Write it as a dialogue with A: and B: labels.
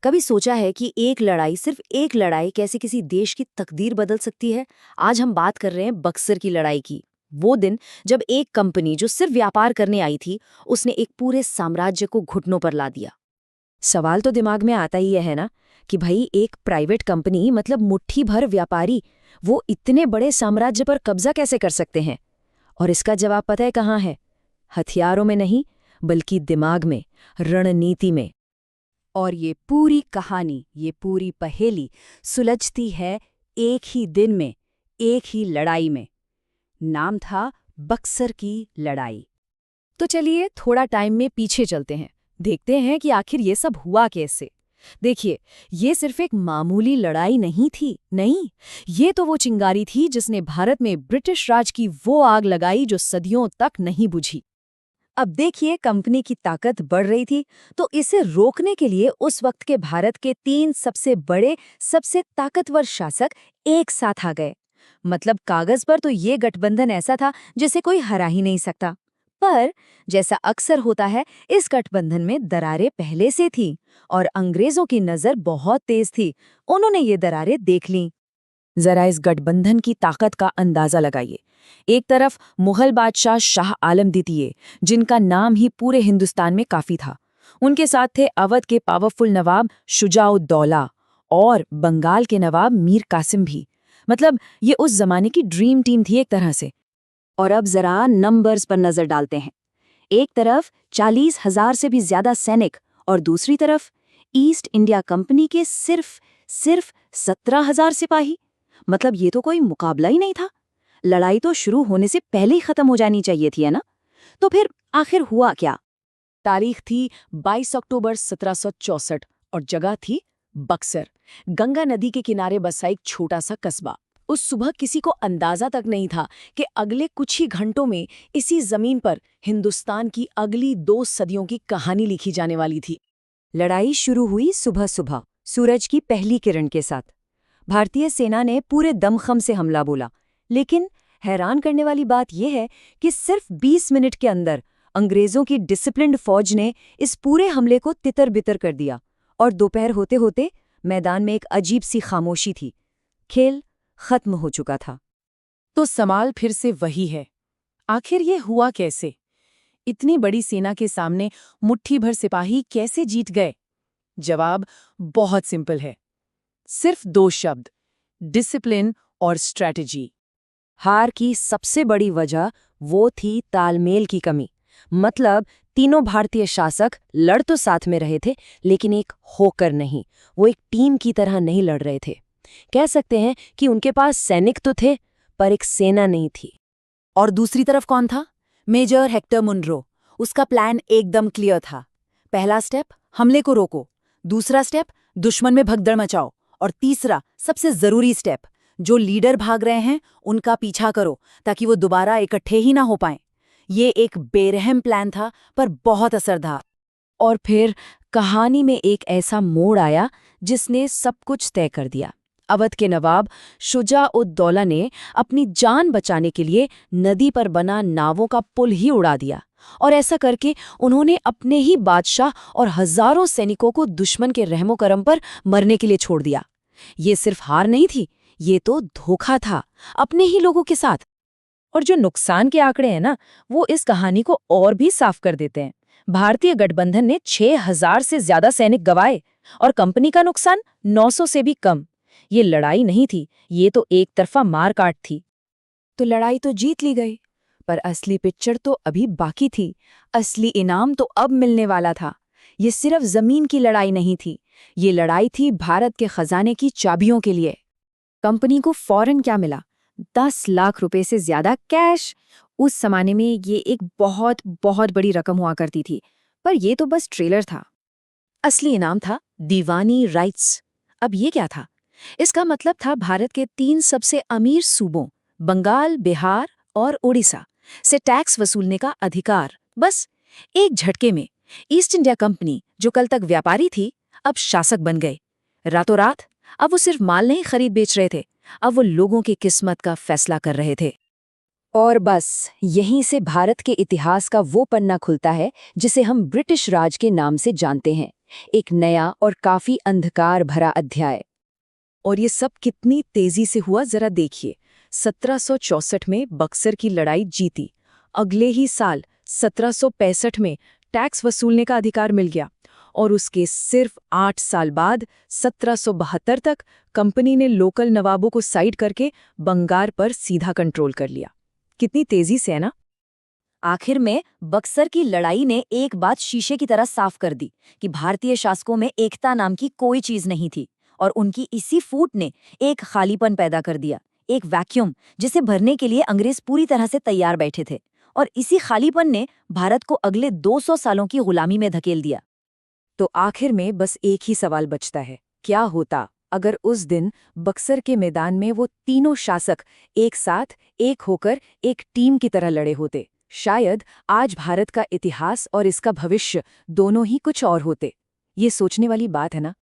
A: कभी सोचा है कि एक लड़ाई, सिर्फ एक लड़ाई कैसे किसी देश की तकदीर बदल सकती है? आज हम बात कर रहे हैं बक्सर की लड़ाई की। वो दिन जब एक कंपनी जो सिर्फ व्यापार करने आई थी, उसने एक पूरे साम्राज्य को घुटनों पर ला दिया।
B: सवाल तो दिमाग में आता ही है ना कि भाई एक प्राइवेट कंपनी मतलब मुट्ठी भर व्यापारी वो इतने बड़े साम्राज्य पर कब्जा कैसे कर सकते हैं। और इसका जवाब पता है कहाँ है? हथियारों में नहीं, बल्कि दिमाग में, रणनीति में।
C: और ये पूरी कहानी, ये पूरी पहेली सुलझती है एक ही दिन में, एक ही लड़ाई में। नाम था बक्सर की लड़ाई।
B: तो चलिए थोड़ा टाइम में पीछे चलते हैं, देखते हैं कि आखिर ये सब हुआ कैसे। देखिए, ये सिर्फ एक मामूली लड़ाई नहीं थी, नहीं, ये तो वो चिंगारी थी जिसने भारत में ब्रिटिश राज की वो आग लगाई जो सदियों तक नहीं बुझी।
A: अब देखिए, कंपनी की ताकत बढ़ रही थी, तो इसे रोकने के लिए उस वक्त के भारत के 3 सबसे बड़े, सबसे ताकतवर शासक एक साथ आ गए। मतलब कागज पर तो ये गठबंधन ऐसा था जिसे कोई हरा ही नहीं सकता। पर जैसा अक्सर होता है, इस गठबंधन में दरारें पहले से थीं और अंग्रेजों की नजर बहुत तेज थी। उन्होंने ये दरारें देख लीं।
B: जरा इस गठबंधन की ताकत का अंदाजा लगाइए। एक तरफ मुगल बादशाह शाह आलम द्वितीय, जिनका नाम ही पूरे हिंदुस्तान में काफी था। उनके साथ थे अवध के पावरफुल नवाब शुजाउद्दौला और बंगाल के नवाब मीर कासिम भी। मतलब ये उस जमाने की ड्रीम टीम थी एक तरह से।
C: और अब जरा नंबर्स पर नजर डालते हैं। एक तरफ 40,000 से भी ज्यादा सैनिक और दूसरी तरफ ईस्ट इंडिया कंपनी के सिर्फ 17,000 सिपाही। मतलब ये तो कोई मुकाबला ही नहीं था। लड़ाई तो शुरू होने से पहले ही खत्म हो जानी चाहिए थी, है ना? तो फिर आखिर हुआ क्या?
B: तारीख थी 22 अक्टूबर 1764 और जगह थी बक्सर, गंगा नदी के किनारे बसा एक छोटा सा कस्बा। उस सुबह किसी को अंदाजा तक नहीं था कि अगले कुछ ही घंटों में इसी जमीन पर हिंदुस्तान की अगली 2 सदियों की कहानी लिखी जाने वाली थी।
C: लड़ाई शुरू हुई सुबह सुबह, सूरज की पहली किरण के साथ। भारतीय सेना ने पूरे दमखम से हमला बोला, लेकिन हैरान करने वाली बात यह है कि सिर्फ 20 मिनट के अंदर अंग्रेजों की डिसिप्लिन्ड फौज ने इस पूरे हमले को तितर-बितर कर दिया और दोपहर होते होते मैदान में एक अजीब सी खामोशी थी। खेल खत्म हो चुका था।
B: तो सवाल फिर से वही है, आखिर ये हुआ कैसे? इतनी बड़ी सेना के सामने मुट्ठी भर सिपाही कैसे जीत गए? जवाब बहुत सिंपल है, सिर्फ 2 शब्द, डिसिप्लिन और स्ट्रैटेजी।
C: हार की सबसे बड़ी वजह वो थी तालमेल की कमी। मतलब तीनों भारतीय शासक लड़ तो साथ में रहे थे, लेकिन एक होकर नहीं, वो एक टीम की तरह नहीं लड़ रहे थे। कह सकते हैं कि उनके पास सैनिक तो थे, पर एक सेना नहीं थी।
A: और दूसरी तरफ कौन था? Major Hector Munro. उसका प्लान एकदम क्लियर था। पहला स्टेप, हमले को रोको। दूसरा स्टेप, दुश्मन में भगदड़ मचाओ। और तीसरा, सबसे जरूरी स्टेप, जो लीडर भाग रहे हैं उनका पीछा करो ताकि वो दोबारा इकट्ठे ही ना हो पाएं। ये एक बेरहम प्लान था, पर बहुत असरदार।
B: और फिर कहानी में एक ऐसा मोड़ आया जिसने सब कुछ तय कर दिया। अवध के नवाब शुजा-उद-दौला ने अपनी जान बचाने के लिए नदी पर बना नावों का पुल ही उड़ा दिया, और ऐसा करके उन्होंने अपने ही बादशाह और हजारों सैनिकों को दुश्मन के रहमो करम पर मरने के लिए छोड़ दिया। ये सिर्फ हार नहीं थी, ये तो धोखा था, अपने ही लोगों के साथ।
C: और जो नुकसान के आंकड़े हैं ना, वो इस कहानी को और भी साफ कर देते हैं। भारतीय गठबंधन ने 6,000 से ज्यादा सैनिक गंवाए और कंपनी का नुकसान 900 से भी कम। ये लड़ाई नहीं थी, ये तो एक तरफा मार-काट थी।
A: तो लड़ाई तो जीत ली गई, पर असली पिक्चर तो अभी बाकी थी। असली इनाम तो अब मिलने वाला था। ये सिर्फ जमीन की लड़ाई नहीं थी, ये लड़ाई थी भारत के खजाने की चाबियों के लिए। कंपनी को फौरन क्या मिला? 10 लाख रुपए से ज्यादा कैश। उस जमाने में ये एक बहुत बहुत बड़ी रकम हुआ करती थी, पर ये तो बस ट्रेलर था। असली इनाम था दीवानी राइट्स। अब ये क्या था? इसका मतलब था भारत के 3 सबसे अमीर सूबों, बंगाल, बिहार और उड़ीसा, से टैक्स वसूलने का अधिकार। बस एक झटके में ईस्ट इंडिया कंपनी, जो कल तक व्यापारी थी, अब शासक बन गए। रातों रात। अब वो सिर्फ माल नहीं खरीद बेच रहे थे, अब वो लोगों की किस्मत का फैसला कर रहे थे।
B: और बस यहीं से भारत के इतिहास का वो पन्ना खुलता है जिसे हम ब्रिटिश राज के नाम से जानते हैं, एक नया और काफी अंधकार भरा अध्याय।
A: और ये सब कितनी तेजी से हुआ जरा देखिए। 1764 में बक्सर की लड़ाई जीती। अगले ही साल 1765 में टैक्स वसूलने का अधिकार मिल गया और उसके सिर्फ 8 साल बाद 1772 तक कंपनी ने लोकल नवाबों को साइड करके बंगार पर सीधा कंट्रोल कर लिया। कितनी तेजी से है ना।
B: आखिर में बक्सर की लड़ाई ने एक बात शीशे की तरह साफ कर दी कि भारतीय शासकों में एकता नाम की कोई चीज नहीं थी, और उनकी इसी फूट ने एक खालीपन पैदा कर दिया, एक वैक्यूम जिसे भरने के लिए अंग्रेज पूरी तरह से तैयार बैठे थे। और इसी खालीपन ने भारत को अगले 200 सालों की गुलामी में धकेल दिया।
C: तो आखिर में बस एक ही सवाल बचता है, क्या होता अगर उस दिन बक्सर के मैदान में वो तीनों शासक एक साथ, एक होकर, एक टीम की तरह लड़े होते? शायद आज भारत का इतिहास और इसका भविष्य दोनों ही कुछ और होते। ये सोचने वाली बात है ना।